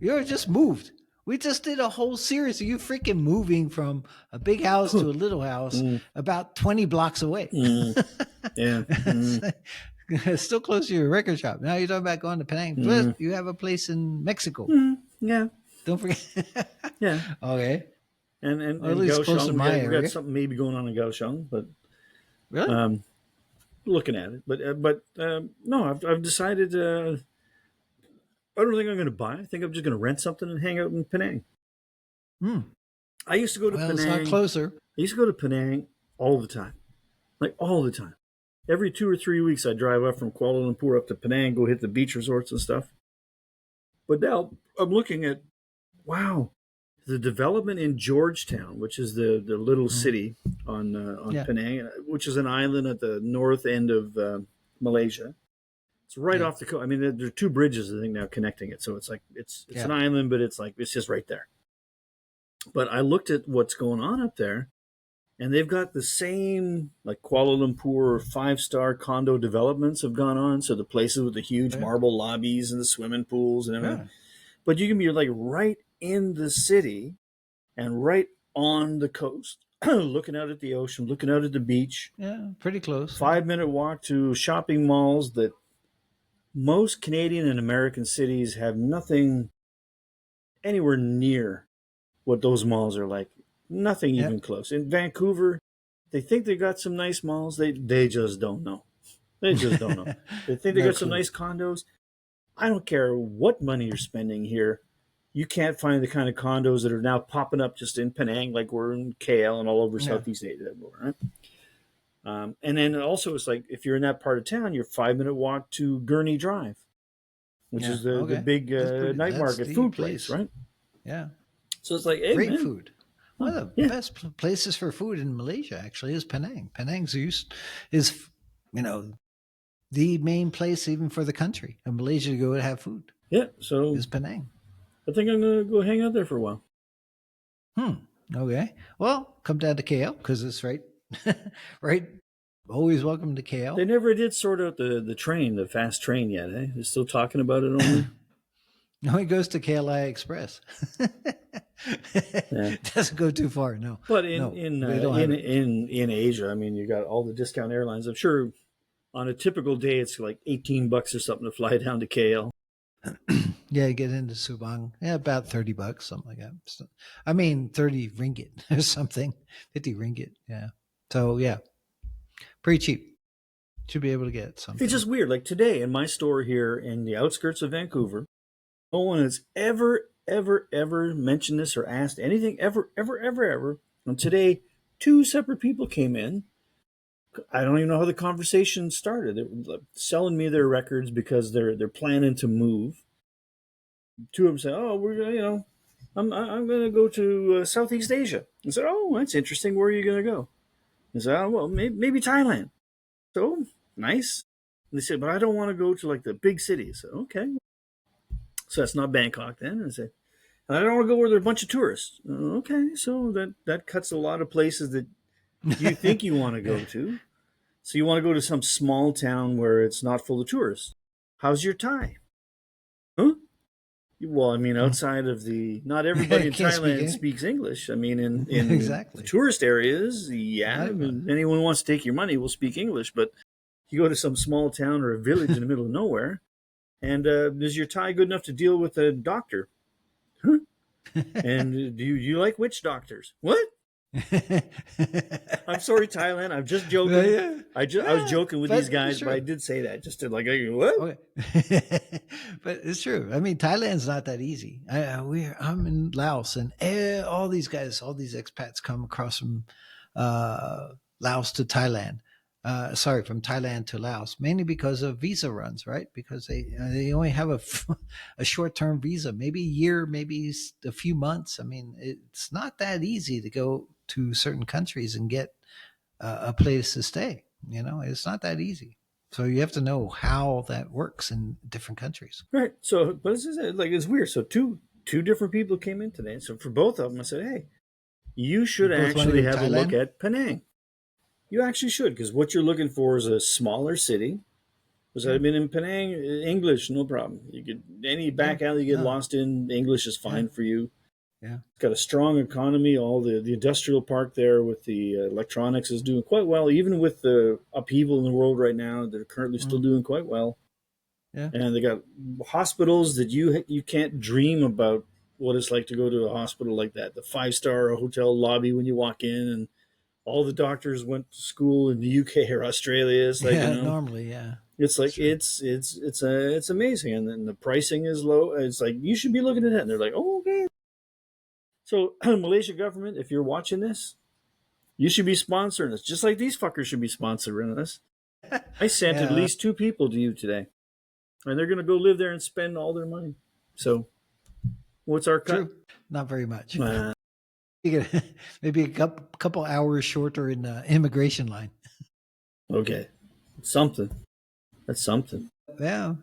You're just moved. We just did a whole series of you freaking moving from a big house to a little house about 20 blocks away. Yeah. Still close to your record shop. Now you're talking about going to Penang. Plus, you have a place in Mexico. Yeah. Don't forget. Yeah. Okay. And at least close to my area. We got something maybe going on in Kaohsiung, but really, looking at it. But no, I've decided. I don't think I'm going to buy. I think I'm just going to rent something and hang out in Penang. I used to go to Penang. It's not closer. I used to go to Penang all the time, like all the time. Every 2 or 3 weeks, I drive up from Kuala Lumpur up to Penang, go hit the beach resorts and stuff. But now I'm looking at, wow, the development in Georgetown, which is the little city on Penang, which is an island at the north end of Malaysia. It's right off the coast. I mean, there are 2 bridges, I think, now connecting it. So it's like it's an island, but it's just right there. But I looked at what's going on up there, and they've got the same, like Kuala Lumpur 5-star condo developments have gone on. So the places with the huge marble lobbies and the swimming pools and everything. Yeah. But you can be like right in the city and right on the coast, looking out at the ocean, looking out at the beach. Yeah, pretty close. 5-minute walk to shopping malls that most Canadian and American cities have nothing anywhere near what those malls are like. Nothing even close. In Vancouver, they think they got some nice malls. They just don't know. They just don't know. They think they got some nice condos. I don't care what money you're spending here. You can't find the kind of condos that are now popping up just in Penang, like we're in KL and all over Southeast Asia, right? And then also, it's like if you're in that part of town, you're 5-minute walk to Gurney Drive, which is the big night market food place, right? Yeah. So it's like, hey, great man. Food. One of the best places for food in Malaysia actually is Penang. Penang's is the main place even for the country in Malaysia to go and have food. Yeah, so is Penang. I think I'm gonna go hang out there for a while. Okay. Well, come down to KL because it's right. Right. Always welcome to KL. They never did sort out the train, the fast train yet, eh? They're still talking about it only. No, it goes to KLI Express. Doesn't go too far, no. But in Asia, I mean, you got all the discount airlines. I'm sure on a typical day, it's like $18 or something to fly down to KL. Yeah, you get into Subang. Yeah, about $30, something like that. So, I mean, 30 ringgit or something, 50 ringgit. Yeah. So yeah, pretty cheap. Should be able to get something. It's just weird. Like today in my store here in the outskirts of Vancouver, no one has ever mentioned this or asked anything ever. And today, 2 separate people came in. I don't even know how the conversation started. They were selling me their records because they're planning to move. 2 of them said, "Oh, I'm going to go to Southeast Asia." I said, "Oh, that's interesting. Where are you going to go?" I said, "Oh, well, maybe Thailand." So nice. And they said, "But I don't want to go to like the big cities." I said, "Okay." So that's not Bangkok then. I said, "And I don't want to go where there are a bunch of tourists." Okay, so that cuts a lot of places that you think you want to go to. So you want to go to some small town where it's not full of tourists. How's your Thai? Huh? Well, I mean, outside of not everybody in Thailand speaks English. I mean, in exactly. tourist areas, anyone who wants to take your money will speak English. But you go to some small town or a village in the middle of nowhere, and is your Thai good enough to deal with a doctor? Huh? And do you like witch doctors? What? I'm sorry, Thailand. I'm just joking. I was joking with these guys, but I did say that just to like, what? Okay. But it's true. I mean, Thailand's not that easy. I'm in Laos, and all these guys, all these expats come across from Laos to Thailand. From Thailand to Laos, mainly because of visa runs, right? Because they only have a short-term visa, maybe a year, maybe a few months. I mean, it's not that easy to go to certain countries and get a place to stay. It's not that easy. So you have to know how that works in different countries. Right. So, but it's weird. So two different people came in today. So for both of them, I said, hey, you should both wanna actually go to have a look Thailand? at Penang. You actually should, because what you're looking for is a smaller city. Because Yeah. I've been in Penang, English, no problem. You could any Yeah. back alley you get No. lost in, English is Yeah. fine for you. Yeah. It's got a strong economy. All the industrial park there with the electronics is doing quite well. Even with the upheaval in the world right now, they're currently still doing quite well. Yeah. And they got hospitals that you can't dream about what it's like to go to a hospital like that. The 5-star hotel lobby when you walk in, and all the doctors went to school in the UK or Australia. It's like, Yeah, normally, yeah. it's That's like true. it's amazing, and then the pricing is low. It's like you should be looking at it, and they're like, oh, okay. So Malaysia government, if you're watching this, you should be sponsoring us, just like these fuckers should be sponsoring us. I sent at Yeah, least 2 people to you today, and they're going to go live there and spend all their money. So what's our cut? true. Not very much. You get maybe a couple hours shorter in the immigration line. Okay, something. That's something. Yeah.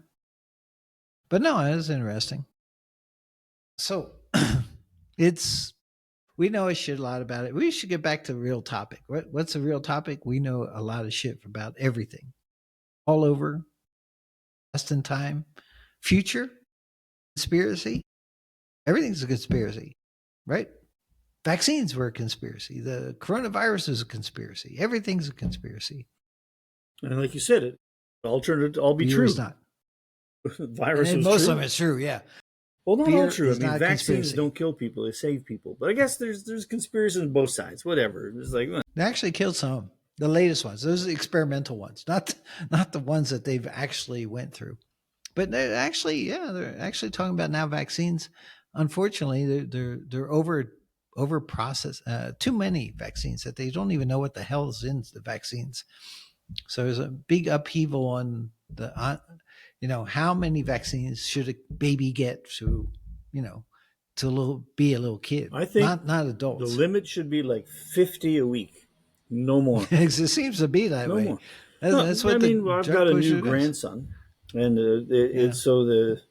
But no, it was interesting. So we know a shit lot about it. We should get back to the real topic. What's the real topic? We know a lot of shit about everything. All over, past in time, future, conspiracy. Everything's a conspiracy, right? Vaccines were a conspiracy. The coronavirus is a conspiracy. Everything's a conspiracy. And like you said, it all turned all be Beer true. is not. Virus And was most true. of it's true, yeah. Well, not Beer all true. I is mean, not a vaccines conspiracy. don't kill people; they save people. But I guess there's conspiracies on both sides. Whatever. It's like They actually killed some. The latest ones. Those are the experimental ones, not the ones that they've actually went through. But they're actually talking about now vaccines. Unfortunately, they're over processed. Too many vaccines that they don't even know what the hell is in the vaccines. So there's a big upheaval on the how many vaccines should a baby get to be a little kid. I think not the adults. limit should be like 50 a week, no more. It seems to be that No way. more. That's No, what I mean, the I've drug got a pusher new does. grandson, and Yeah. it's so the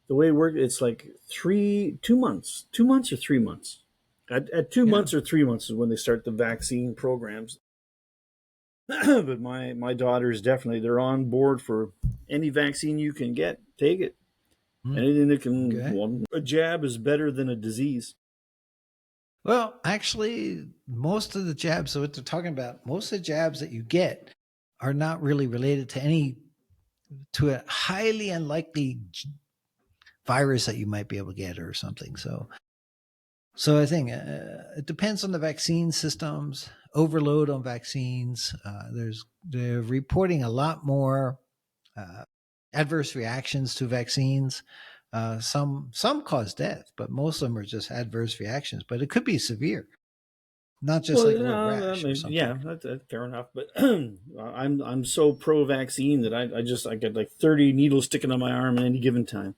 way it works, it's like 2 months, 2 months or 3 months. At 2 months or 3 months is when they start the vaccine programs. But my daughters definitely they're on board for any vaccine you can get, take it. Anything that can Okay. a jab is better than a disease. Well, actually, most of the jabs, so what they're talking about, most of the jabs that you get are not really related to a highly unlikely virus that you might be able to get or something. So I think it depends on the vaccine systems, overload on vaccines. They're reporting a lot more adverse reactions to vaccines. Some cause death, but most of them are just adverse reactions. But it could be severe, not just like a little rash or something. Yeah, that's fair enough. But I'm so pro vaccine that I get like 30 needles sticking on my arm at any given time.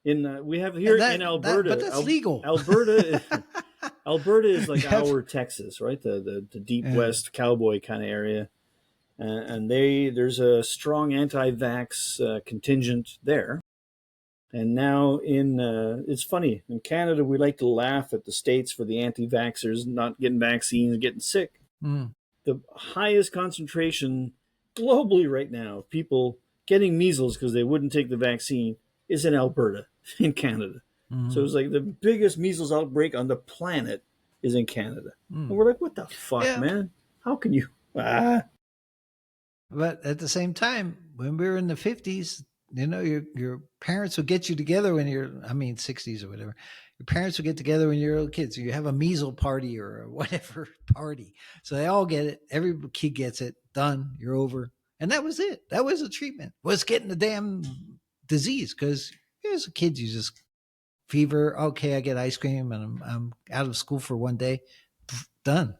We have here in Alberta, but that's legal. Alberta, Alberta is like our Texas, right? The deep west cowboy kind of area, and there's a strong anti-vax contingent there. And now it's funny in Canada we like to laugh at the states for the anti-vaxxers not getting vaccines and getting sick. The highest concentration globally right now of people getting measles because they wouldn't take the vaccine is in Alberta, in Canada. So it's like the biggest measles outbreak on the planet is in Canada. And we're like, what the fuck, man? How can you? But at the same time, when we were in the 50s, your parents would get you together when 60s or whatever. Your parents would get together when you're little kids. So you have a measles party or whatever party. So they all get it. Every kid gets it. Done. You're over. And that was it. That was the treatment. Was getting the damn disease because as a kid, you just fever. Okay, I get ice cream and I'm out of school for one day. Done.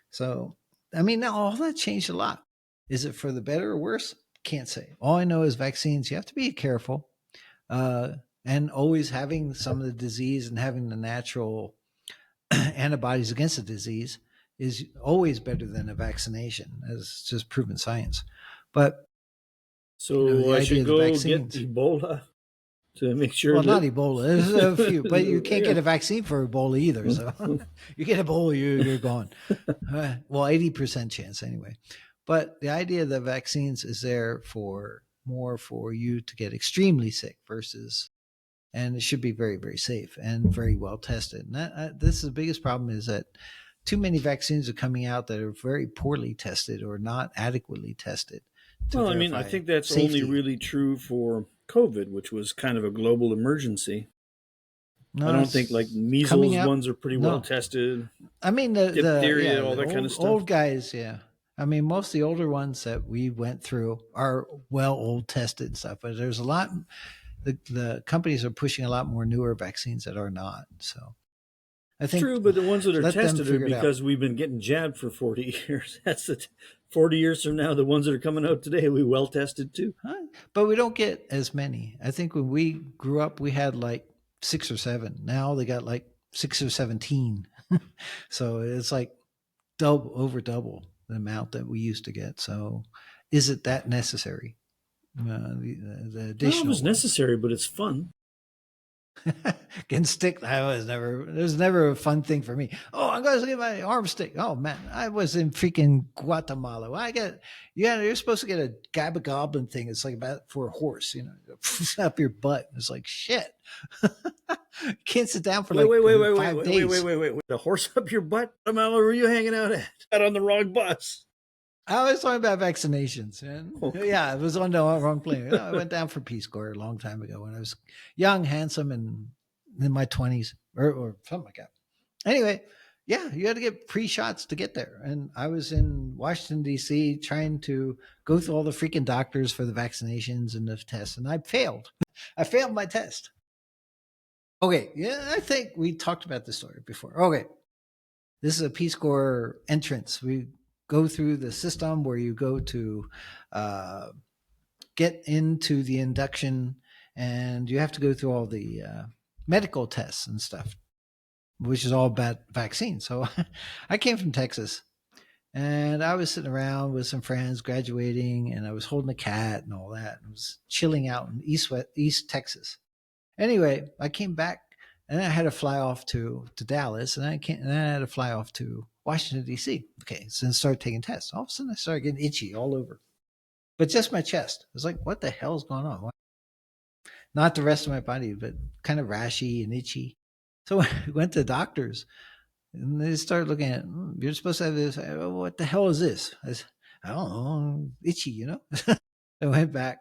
So, now all that changed a lot. Is it for the better or worse? Can't say. All I know is vaccines, you have to be careful. And always having some of the disease and having the natural antibodies against the disease is always better than a vaccination, as just proven science. But so I should go get Ebola to make sure. Well, not Ebola. There's a few, but you can't Yeah. get a vaccine for Ebola either. So you get Ebola, you're gone. Well, 80% chance anyway. But the idea of the vaccines is there for more for you to get extremely sick versus, and it should be very, very safe and very well tested. And this is the biggest problem is that too many vaccines are coming out that are very poorly tested or not adequately tested. Well, I mean, I think that's safety. only really true for COVID, which was kind of a global emergency. No, I don't think like measles ones are pretty well tested. I mean, diphtheria, all that old, kind of stuff. Old guys, yeah. I mean, most of the older ones that we went through are well old tested and stuff, but there's a lot. The companies are pushing a lot more newer vaccines that are not. So I think true, but the ones that are tested are because out. we've been getting jabbed for 40 years. That's it. 40 years from now, the ones that are coming out today, we well tested too. But we don't get as many. I think when we grew up, we had like 6 or 7. Now they got like 6 or 17. So it's like over double the amount that we used to get. So is it that necessary? The additional it was necessary, but it's fun. Getting stick, it was never a fun thing for me. Oh, I'm going to get my arm stick. Oh man, I was in freaking Guatemala. You're supposed to get a gabba goblin thing. It's like about for a horse, up your butt. It's like shit. Can't sit down for 5 days. Wait. The horse up your butt? What were you hanging out at? Got on the wrong bus. I was talking about vaccinations. And yeah, it was on the wrong plane. I went down for Peace Corps a long time ago when I was young, handsome, and in my 20s or something like that. Anyway, yeah, you had to get pre-shots to get there. And I was in Washington, D.C. trying to go through all the freaking doctors for the vaccinations and the tests. And I failed. I failed my test. Okay, yeah, I think we talked about this story before. Okay, this is a Peace Corps entrance. We go through the system where you go to get into the induction, and you have to go through all the medical tests and stuff, which is all about vaccines. So I came from Texas, and I was sitting around with some friends graduating, and I was holding a cat and all that. I was chilling out in East Texas. Anyway, I came back, and I had to fly off to Dallas, and I had to fly off to Washington, D.C. Okay, so then started taking tests. All of a sudden, I started getting itchy all over, but just my chest. I was like, what the hell's going on? Not the rest of my body, but kind of rashy and itchy. So I went to doctors, and they started looking at, you're supposed to have this. Oh, what the hell is this? I don't know, itchy, I went back,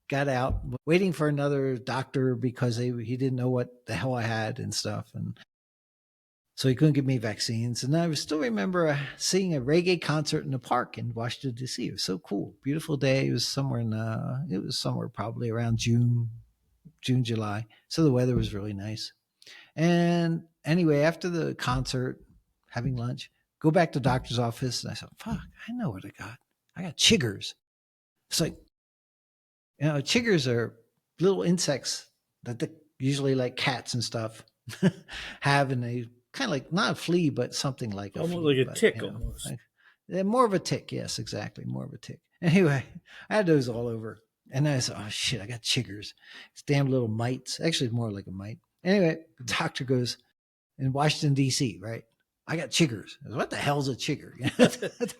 got out, waiting for another doctor because he didn't know what the hell I had and stuff. And so he couldn't give me vaccines. And I still remember seeing a reggae concert in the park in Washington, D.C. It was so cool. Beautiful day. It was somewhere probably around June, July. So the weather was really nice. And anyway, after the concert, having lunch, go back to the doctor's office. And I said, fuck, I know what I got. I got chiggers. It's like, chiggers are little insects that usually like cats and stuff have, and they kind of like not a flea, but something like almost like a tick, almost. More of a tick, yes, exactly, more of a tick. Anyway, I had those all over, and I said, "Oh shit, I got chiggers. It's damn little mites. Actually, more like a mite." Anyway, the doctor goes in Washington D.C., right? I got chiggers. What the hell's a chigger?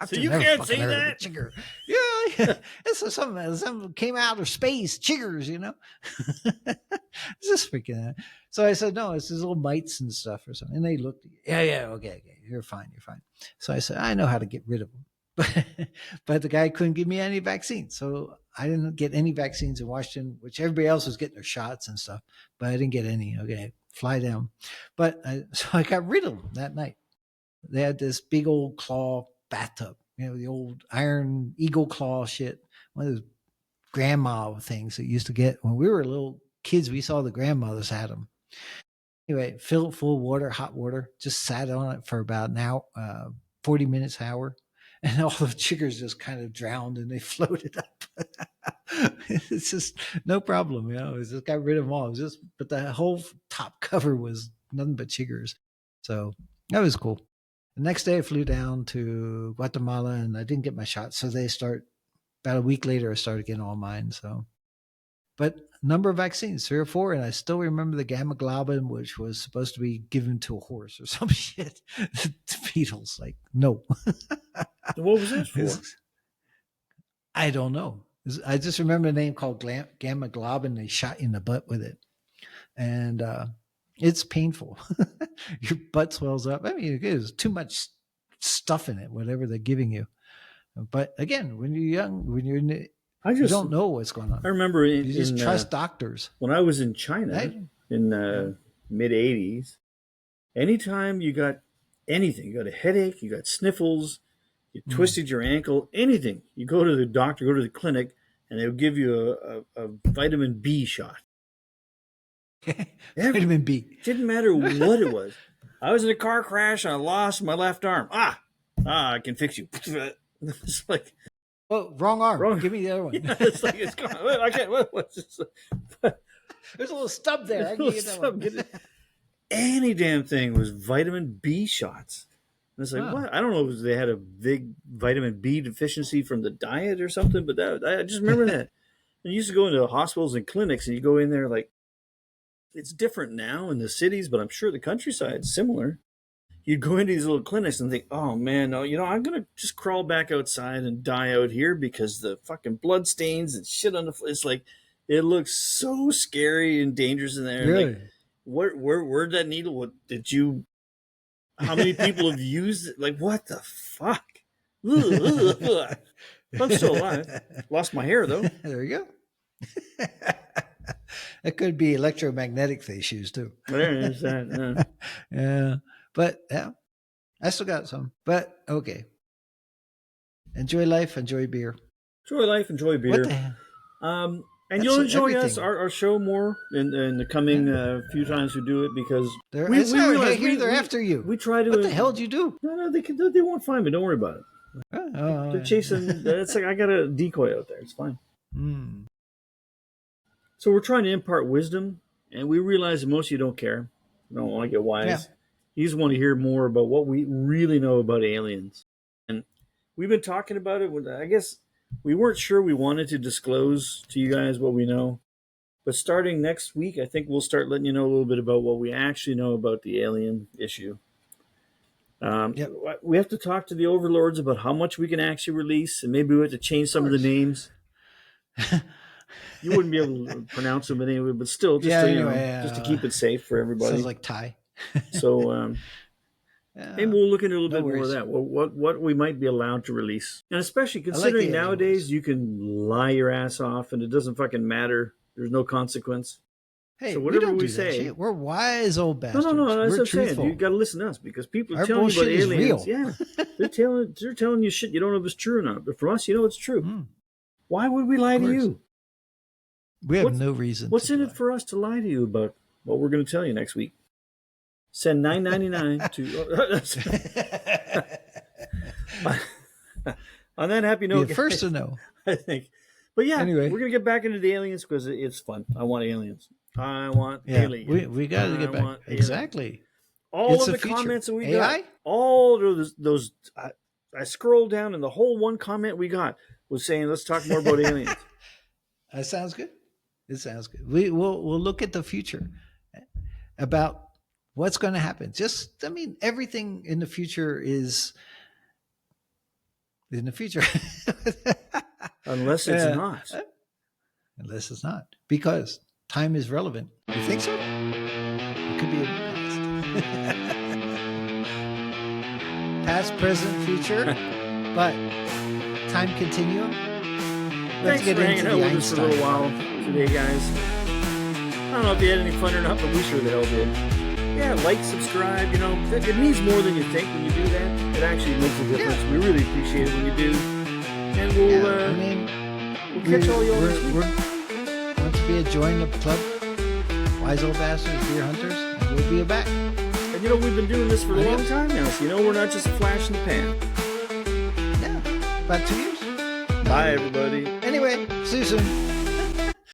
So you can't say that. Chigger. Yeah. It's something came out of space. Chiggers, It's just freaking out. So I said, no, it's these little mites and stuff or something. And they looked, okay, you're fine. So I said, I know how to get rid of them. But the guy couldn't give me any vaccines. So I didn't get any vaccines in Washington, which everybody else was getting their shots and stuff. But I didn't get any. Okay, fly down. So I got rid of them that night. They had this big old claw bathtub, the old iron eagle claw shit. One of those grandma things that used to get when we were little kids. We saw the grandmothers had them. Anyway, fill it full of water, hot water, just sat on it for about an hour, 40 minutes, hour. And all the chiggers just kind of drowned and they floated up. It's just no problem, It just got rid of them all. But the whole top cover was nothing but chiggers. So that was cool. The next day I flew down to Guatemala and I didn't get my shot. So about a week later, I started getting all mine. So, but number of vaccines, 3 or 4, and I still remember the gamma globin, which was supposed to be given to a horse or some shit. The beetles, like, no. What was that for? I don't know. I just remember a name called gamma globin. They shot you in the butt with it, and it's painful. Your butt swells up. I mean, there's too much stuff in it, whatever they're giving you. But again, when you're young, when you're in the, you don't know what's going on. I remember you just trust doctors. When I was in China in mid 80s, anytime you got anything, you got a headache, you got sniffles, you twisted your ankle, anything, you go to the doctor, go to the clinic, and they'll give you a vitamin B shot. Vitamin B. Didn't matter what it was. I was in a car crash and I lost my left arm. I can fix you. It's like, oh, wrong arm. Give me the other one. Yeah, it's like it's gone. I can't. What's this? There's a little stub there. I can get that one. Any damn thing was vitamin B shots. And it's like, what? I don't know if they had a big vitamin B deficiency from the diet or something, but I just remember that. And you used to go into hospitals and clinics, and you go in there like, it's different now in the cities, but I'm sure the countryside's similar. You'd go into these little clinics and think, oh man, no, I'm going to just crawl back outside and die out here because the fucking blood stains and shit on the floor. It's like, it looks so scary and dangerous in there. Really? Like, where'd that needle? What did you, how many people have used it? Like, what the fuck? I'm still alive. Lost my hair though. There you go. It could be electromagnetic issues too. There is that. Yeah. But yeah, I still got some. But okay. Enjoy life, enjoy beer. Enjoy life, enjoy beer. What the hell? And you'll enjoy our show more in the coming few times we do it because we realize they're after you. We try to. What the hell did you do? No, they won't find me. Don't worry about it. They're chasing. It's like I got a decoy out there. It's fine. So we're trying to impart wisdom, and we realize that most of you don't care. You don't want to get wise. Yeah. You just want to hear more about what we really know about aliens. And we've been talking about it. I guess we weren't sure we wanted to disclose to you guys what we know. But starting next week, I think we'll start letting you know a little bit about what we actually know about the alien issue. We have to talk to the overlords about how much we can actually release, and maybe we have to change some of the names. You wouldn't be able to pronounce them anyway, but still, just to keep it safe for everybody. Sounds like Thai. So maybe we'll look into a little bit more of that. What we might be allowed to release, and especially considering nowadays you can lie your ass off and it doesn't fucking matter. There's no consequence. Hey, so whatever we say, we're wise old bastards. No. That's what I'm saying. You got to listen to us because people are telling you about aliens. Yeah, they're telling you shit you don't know if it's true or not. But for us, you know it's true. Why would we lie to you? We have no reason. What's in it for us to lie to you about what we're going to tell you next week? Send $9.99 to. On that happy note, be the first to know. I think. But yeah, anyway, we're gonna get back into the aliens because it's fun. I want aliens. I want aliens. We got to get back. Exactly. All of the comments that we got, all those. I scrolled down and the whole one comment we got was saying, "Let's talk more about aliens." That sounds good. It sounds good. We'll look at the future about what's going to happen. Everything in the future is in the future. Unless it's not. Unless it's not. Because time is relevant. You think so? It could be a past, present, future. But time continuum. Thanks for hanging out with us for a little while today, guys. I don't know if you had any fun or not, but we sure the hell did. Yeah, like, subscribe, it means more than you think when you do that. It actually makes a difference. Yeah. We really appreciate it when you do. And we'll catch all you all next week. Want to be a join the club, Wise Old Bastards, Beer Hunters, and we'll be back. And we've been doing this for a long time now, so we're not just a flash in the pan. Yeah, about 2 years. Bye, everybody. Anyway, see you soon.